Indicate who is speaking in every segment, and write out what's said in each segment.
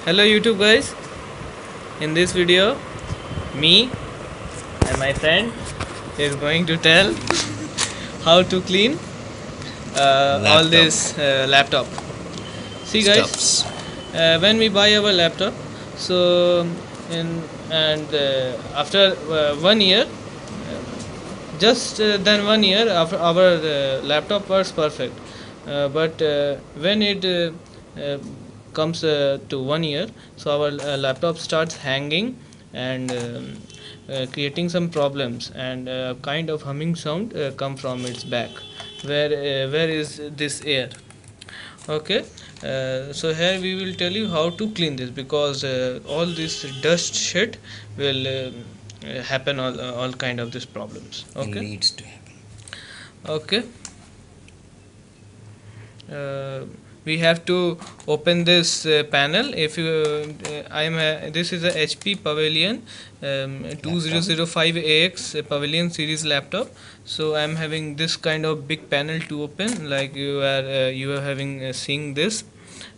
Speaker 1: Hello YouTube guys, in this video me and my friend is going to tell how to clean all this laptop. See guys, when we buy our laptop, so in and after 1 year, just then 1 year after our laptop was perfect, but when it comes to 1 year, so our laptop starts hanging and creating some problems, and kind of humming sound come from its back. Where is this air? Okay, so here we will tell you how to clean this, because all this dust shit will happen, all kind of these problems. Okay,
Speaker 2: it needs to happen.
Speaker 1: Okay, uh, we have to open this panel. If you this is a HP Pavilion 2005AX Pavilion series laptop. So I'm having this kind of big panel to open, like you are having seeing this,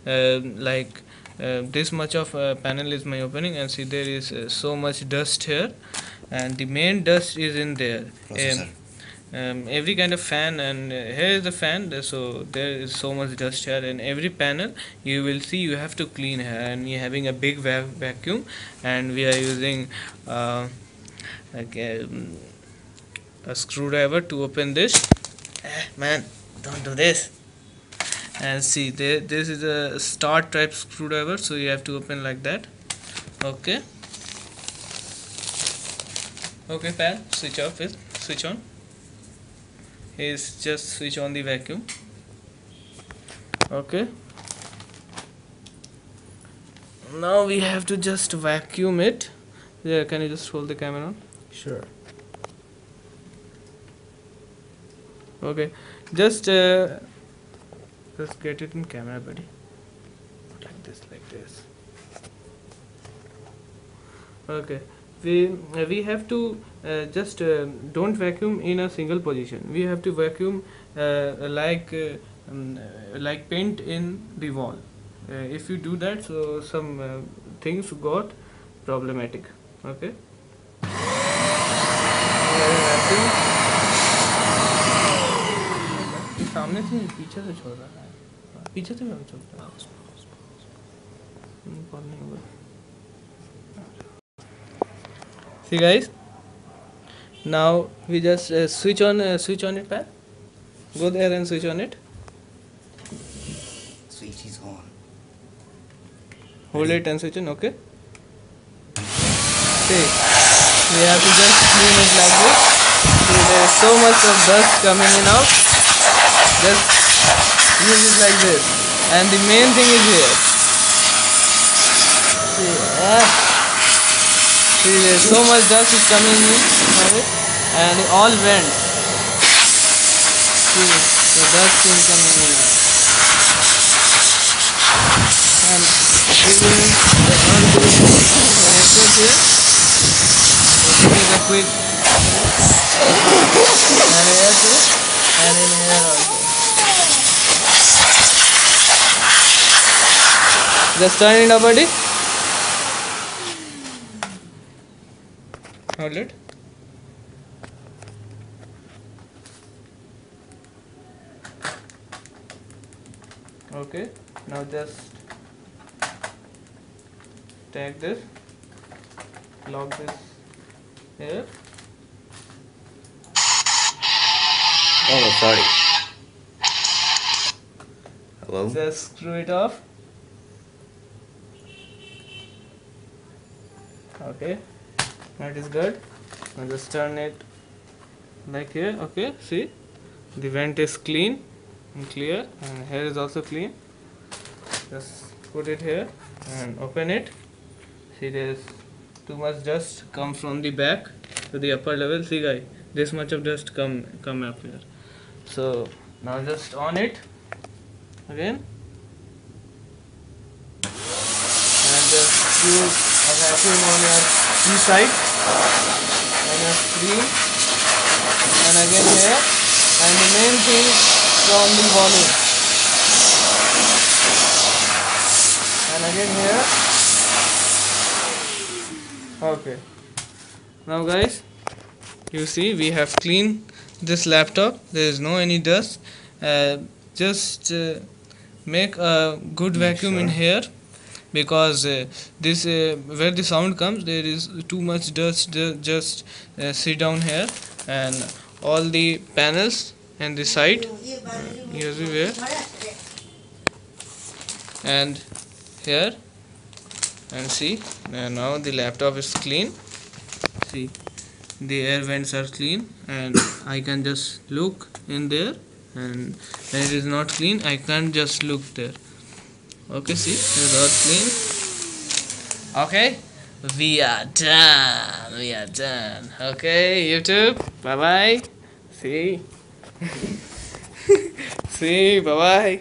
Speaker 1: like this much of panel is my opening, and see there is so much dust here, and the main dust is in there. Every kind of fan, and here is the fan, so there is so much dust here. In every panel you will see you have to clean here, and we are having a big vacuum, and we are using like a screwdriver to open this. Man, don't do this. And see there, this is a star type screwdriver, so you have to open like that. Okay, okay pal, switch off it, switch on. Is just switch on the vacuum. Okay, now we have to just vacuum it. Yeah, can you just hold the camera on?
Speaker 2: Sure.
Speaker 1: Okay, just get it in camera, buddy. Like this. Okay, we have to just don't vacuum in a single position. We have to vacuum like paint in the wall. If you do that, so some things got problematic. Okay, vacuum. सामने से पीछे से छोड़ रहा है, पीछे से भी छोड़ रहा है, नहीं होगा. See guys, now we just switch on it, pal. Go there and switch on it.
Speaker 2: Switch is on.
Speaker 1: Hold it and switch on. Okay, see, we have to just clean it like this. See, there is so much of dust coming in out. Just use it like this, and the main thing is here. See, there's so much dust is coming in from it, and it all went. See, the dust is coming in. And we will undo it here. So this is a quick, and here too, and in here also. Just turn it up, buddy. Hold it. Okay, now just take this, lock this here.
Speaker 2: Oh, sorry. Hello?
Speaker 1: Just screw it off. Okay, that is good. Now just turn it like here. Okay, see, the vent is clean and clear, and here is also clean. Just put it here and open it. See, there is too much dust come from the back to the upper level. See guys, this much of dust come up here. So now just on it again, and just use a vacuum on your key side, on your screen, and again here, and the main thing from the volume, and again here, Okay. Now guys, you see we have cleaned this laptop. There is no any dust. Just make a good vacuum in here, because this where the sound comes there is too much dust. Just sit down here, and all the panels and the side everywhere, and here, and see, now the laptop is clean. See, the air vents are clean, and I can just look in there, and when it is not clean I can't just look there. Okay, see, it's all clean. Okay, we are done. Okay, YouTube, bye bye. See. See, bye bye.